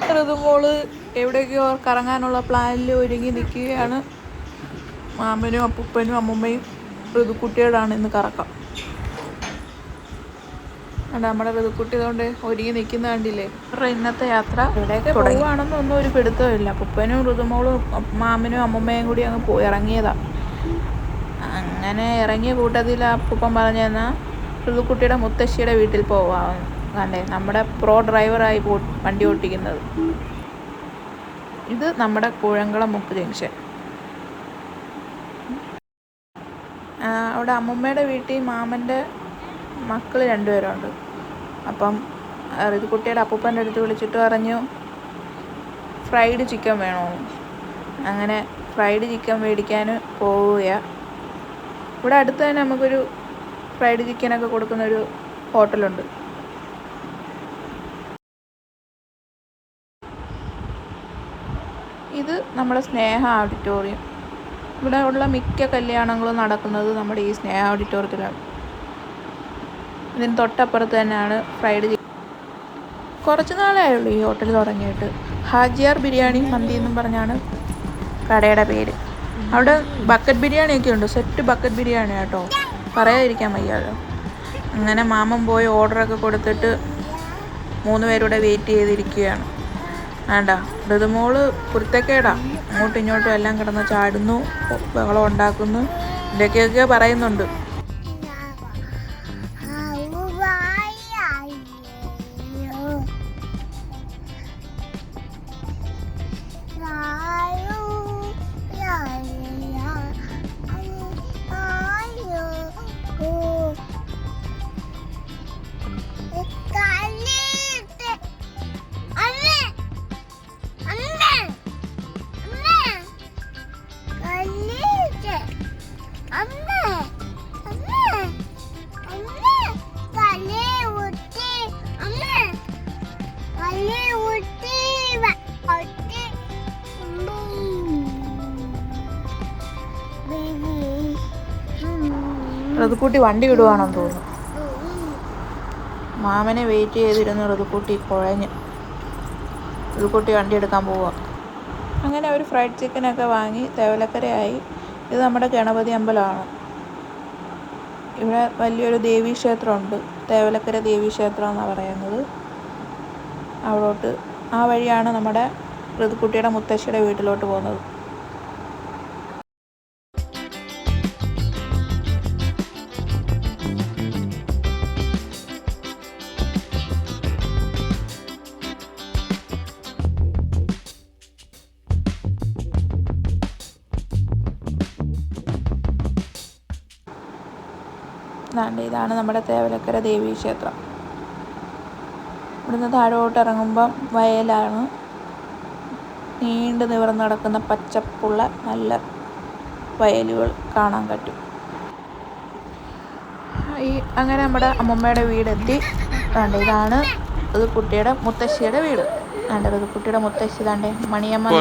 ഋതുമോള് എവിടേക്കോ കറങ്ങാനുള്ള പ്ലാനിൽ ഒരുങ്ങി നിൽക്കുകയാണ്. മാമനും അപ്പൂപ്പനും അമ്മുമ്മയും ഋതുക്കുട്ടിയോടാണ് ഇന്ന് കറക്കം. നമ്മുടെ ഋതുക്കുട്ടി കൊണ്ട് ഒരുങ്ങി നിൽക്കുന്ന കണ്ടില്ലേ. അവരുടെ ഇന്നത്തെ യാത്ര എവിടെയൊക്കെ പോവുകയാണെന്നൊന്നും ഒരു പിടുത്തമില്ല. അപ്പൂപ്പനും ഋതുമോളും മാമനും അമ്മുമ്മയും കൂടി അങ്ങ് ഇറങ്ങിയതാണ്. അങ്ങനെ ഇറങ്ങിയ കൂട്ടത്തിൽ അപ്പൂപ്പൻ പറഞ്ഞു തന്നാൽ ഋതുക്കുട്ടിയുടെ മുത്തശ്ശിയുടെ വീട്ടിൽ പോവാമെന്ന്. അല്ലേ, നമ്മുടെ പ്രോ ഡ്രൈവറായി വണ്ടി ഓട്ടിക്കുന്നത്. ഇത് നമ്മുടെ കുഴംകുളം മുക്ക് ജംഗ്ഷൻ. അവിടെ അമ്മുമ്മയുടെ വീട്ടിൽ മാമൻ്റെ മക്കൾ 2 പേരുണ്ട്. അപ്പം ഋതുക്കുട്ടിയുടെ അപ്പൂപ്പൻ്റെ അടുത്ത് വിളിച്ചിട്ട് പറഞ്ഞു ഫ്രൈഡ് ചിക്കൻ വേണമെന്ന്. അങ്ങനെ ഫ്രൈഡ് ചിക്കൻ മേടിക്കാൻ പോവുകയാണ്. ഇവിടെ അടുത്ത് തന്നെ നമുക്കൊരു ഫ്രൈഡ് ചിക്കനൊക്കെ കൊടുക്കുന്നൊരു ഹോട്ടലുണ്ട്. ഇത് നമ്മുടെ സ്നേഹ ഓഡിറ്റോറിയം. ഇവിടെ ഉള്ള മിക്ക കല്യാണങ്ങളും നടക്കുന്നത് നമ്മുടെ ഈ സ്നേഹ ഓഡിറ്റോറിയത്തിലാണ്. ഇതിന് തൊട്ടപ്പുറത്ത് തന്നെയാണ് ഫ്രൈഡ് ചിക്കൻ. കുറച്ച് നാളേ ആയുള്ളൂ ഈ ഹോട്ടൽ തുടങ്ങിയിട്ട്. ഹാജിയാർ ബിരിയാണി മന്തി എന്നും പറഞ്ഞാണ് കടയുടെ പേര്. അവിടെ ബക്കറ്റ് ബിരിയാണിയൊക്കെ ഉണ്ട്. സെറ്റ് ബക്കറ്റ് ബിരിയാണി കേട്ടോ, പറയാതിരിക്കാൻ വയ്യാലോ. അങ്ങനെ മാമൻ പോയി ഓർഡറൊക്കെ കൊടുത്തിട്ട് 3 പേരൂടെ വെയിറ്റ് ചെയ്തിരിക്കുകയാണ്. വേണ്ട, ഋതുമോള് കുരുത്തക്കേടാ, അങ്ങോട്ടും ഇങ്ങോട്ടും എല്ലാം കിടന്ന് ചാടുന്നു, ബഹളം ഉണ്ടാക്കുന്നു, ഇതൊക്കെയൊക്കെ പറയുന്നുണ്ട്. ഋതുക്കുട്ടി വണ്ടി വിടുവാണെന്ന് തോന്നുന്നു. മാമനെ വെയിറ്റ് ചെയ്തിരുന്നു ഋതുക്കുട്ടി കുഴഞ്ഞ്. ഋതുക്കുട്ടി വണ്ടി എടുക്കാൻ പോവുക. അങ്ങനെ അവർ ഫ്രൈഡ് ചിക്കനൊക്കെ വാങ്ങി തേവലക്കരയായി. ഇത് നമ്മുടെ ഗണപതി അമ്പലമാണ്. ഇവിടെ വലിയൊരു ദേവീക്ഷേത്രമുണ്ട്. തേവലക്കര ദേവീക്ഷേത്രം എന്നാണ് പറയുന്നത്. അവിടോട്ട് ആ വഴിയാണ് നമ്മുടെ ഋതുക്കുട്ടിയുടെ മുത്തശ്ശിയുടെ വീട്ടിലോട്ട് പോകുന്നത്. ഇതാണ് നമ്മുടെ തേവലക്കര ദേവീക്ഷേത്രം. ഇവിടുന്ന് താഴോട്ട് ഇറങ്ങുമ്പം വയലാണ്. നീണ്ടു നിവർന്ന് നടക്കുന്ന പച്ചപ്പുള്ള നല്ല വയലുകൾ കാണാൻ പറ്റും. അങ്ങനെ നമ്മുടെ അമ്മമ്മയുടെ വീടെത്തി. ഇതാണ് ഋതുക്കുട്ടിയുടെ മുത്തശ്ശിയുടെ വീട്. ഋതുക്കുട്ടിയുടെ മുത്തശ്ശി താണ്ടെ മണിയമ്മ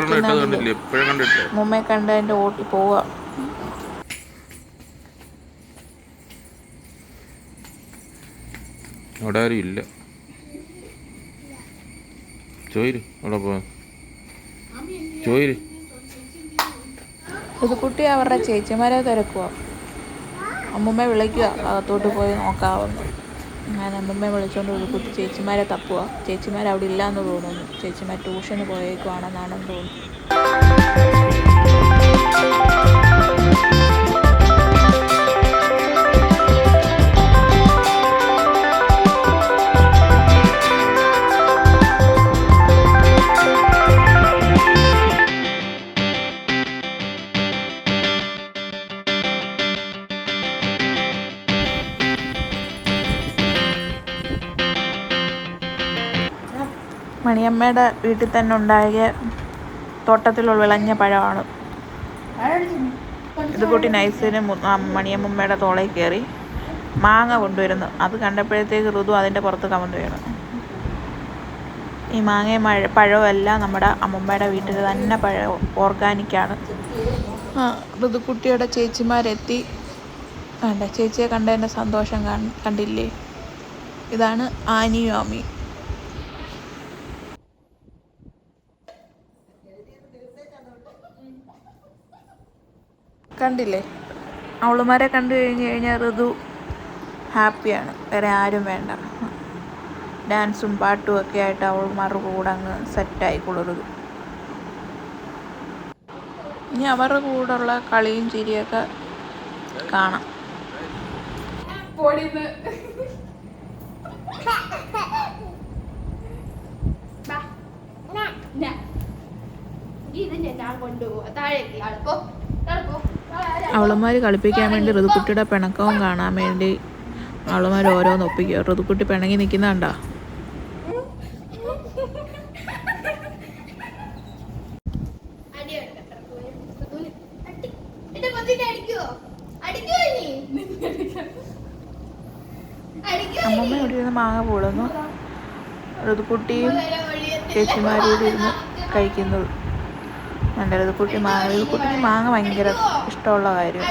അമ്മമ്മയെ കണ്ട് എൻ്റെ ഓട്ടി പോവുക. അവിടെ ആരും ഇല്ല. ഋതുക്കുട്ടി അവരുടെ ചേച്ചിമാരെ തിരക്കുക. അമ്മുമ്മ വിളിക്കുക അകത്തോട്ട് പോയി നോക്കാവുന്നു. അങ്ങനെ അമ്മുമ്മയെ വിളിച്ചുകൊണ്ട് ഋതുക്കുട്ടി ചേച്ചിമാരെ തപ്പുക. ചേച്ചിമാർ അവിടെ ഇല്ലയെന്ന് തോന്നുന്നു. ചേച്ചിമാർ ട്യൂഷന് പോയേക്കുവാണെന്നാണെന്ന് തോന്നുന്നു. മണിയമ്മയുടെ വീട്ടിൽ തന്നെ ഉണ്ടായ തോട്ടത്തിലുള്ള വിളഞ്ഞ പഴമാണ്. ഋതുക്കുട്ടി നൈസിന് മണിയമ്മയുടെ തോളയിൽ കയറി മാങ്ങ കൊണ്ടുവരുന്നു. അത് കണ്ടപ്പോഴത്തേക്ക് ഋതു അതിൻ്റെ പുറത്ത് കമന്ന് വീണു. ഈ മാങ്ങയും പഴവും എല്ലാം നമ്മുടെ അമ്മമ്മയുടെ വീട്ടിൽ തന്നെ പഴം ഓർഗാനിക്കാണ്. ഋതുക്കുട്ടിയുടെ ചേച്ചിമാരെത്തി. ചേച്ചിയെ കണ്ടതിൻ്റെ സന്തോഷം കണ്ടില്ലേ. ഇതാണ് ആനിയും അമ്മയും. കണ്ടില്ലേ, അവളുമാരെ കണ്ടു കഴിഞ്ഞാൽ ഋതു ഹാപ്പിയാണ്, വേറെ ആരും വേണ്ട. ഡാൻസും പാട്ടും ഒക്കെ ആയിട്ട് അവളുമാരുടെ കൂടെ അങ്ങ് സെറ്റായിക്കോളും ഋതു. ഇനി അവരുടെ കൂടെയുള്ള കളിയും ചിരിയൊക്കെ കാണാം. അവളുമാർ കളിപ്പിക്കാൻ വേണ്ടി ഋതുക്കുട്ടിയുടെ പിണക്കവും കാണാൻ വേണ്ടി അവളുമാർ ഓരോന്ന് ഒപ്പിക്കുക. ഋതുക്കുട്ടി പിണങ്ങി നിൽക്കുന്നുണ്ടോ? അമ്മമ്മ ഇവിടെ ഇരുന്ന് മാങ്ങ പൂളുന്നു, ഋതുക്കുട്ടിയും ചേച്ചിമാരും ഇരുന്ന് കഴിക്കുന്നത്. നല്ല ഋതുക്കുട്ടിക്ക് മാങ്ങ ഭയങ്കര ഇഷ്ടമുള്ള കാര്യം.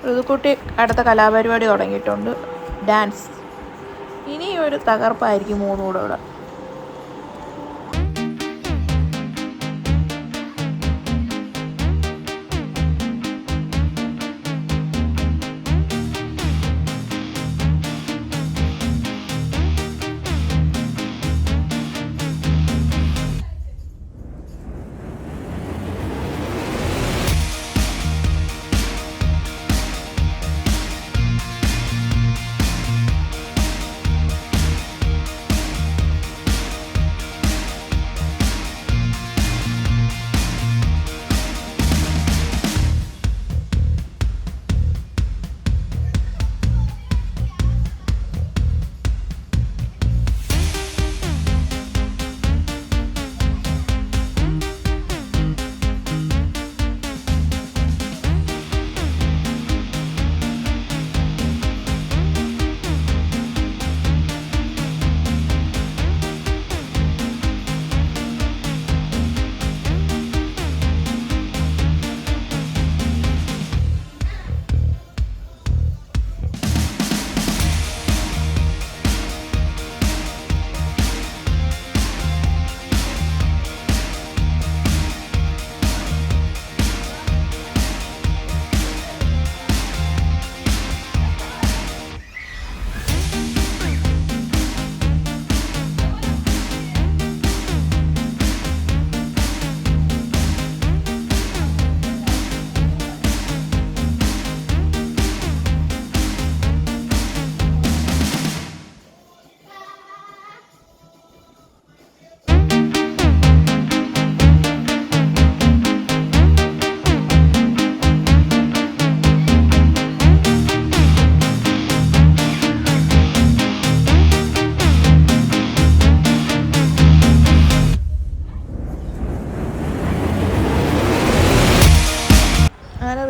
ഋതുക്കുട്ടി അടുത്ത കലാപരിപാടി തുടങ്ങിയിട്ടുണ്ട്, ഡാൻസ്. ഇനി ഒരു തകർപ്പായിരിക്കും മൂന്നുകൂടെ ഇവിടെ.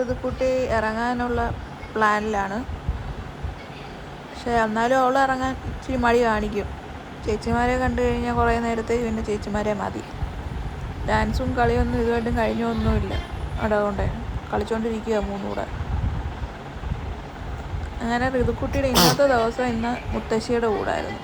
ഋതുക്കുട്ടി ഇറങ്ങാനുള്ള പ്ലാനിലാണ്. പക്ഷേ എന്നാലും അവൾ ഇറങ്ങാൻ ഇച്ചിരി മടി കാണിക്കും. ചേച്ചിമാരെ കണ്ടു കഴിഞ്ഞാൽ കുറേ നേരത്തേക്ക് പിന്നെ ചേച്ചിമാരെ മതി. ഡാൻസും കളിയൊന്നും ഇതുമായിട്ടും കഴിഞ്ഞൊന്നുമില്ല, അതുകൊണ്ട് കളിച്ചുകൊണ്ടിരിക്കുക മൂന്നുകൂടെ. അങ്ങനെ ഋതുക്കുട്ടിയുടെ ഇന്നത്തെ ദിവസം ഇന്ന് മുത്തശ്ശിയുടെ കൂടായിരുന്നു.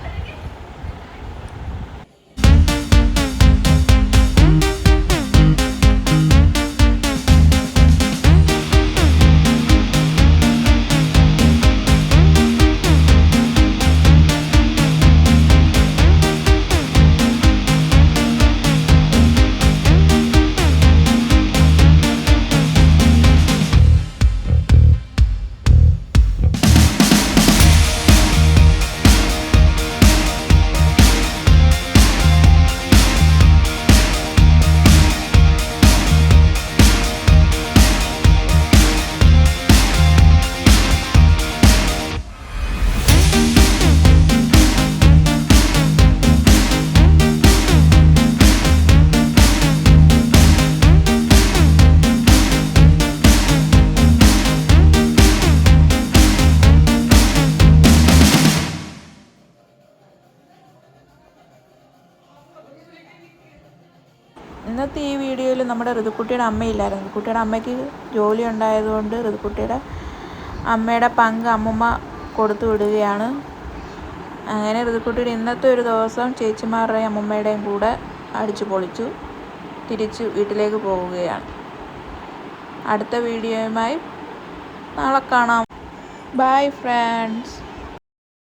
ഇവിടെ ഋതുക്കുട്ടിയുടെ അമ്മയില്ലായിരുന്നു. ഋതുക്കുട്ടിയുടെ അമ്മയ്ക്ക് ജോലി ഉണ്ടായതുകൊണ്ട് ഋതുക്കുട്ടിയുടെ അമ്മയുടെ പങ്ക് അമ്മമ്മ കൊടുത്തു വിടുകയാണ്. അങ്ങനെ ഋതുക്കുട്ടിയുടെ ഇന്നത്തെ ഒരു ദിവസം ചേച്ചിമാരുടെയും അമ്മമ്മയുടെയും കൂടെ അടിച്ചു പൊളിച്ചു തിരിച്ച് വീട്ടിലേക്ക് പോവുകയാണ്. അടുത്ത വീഡിയോയുമായി നാളെ കാണാം. Bye friends.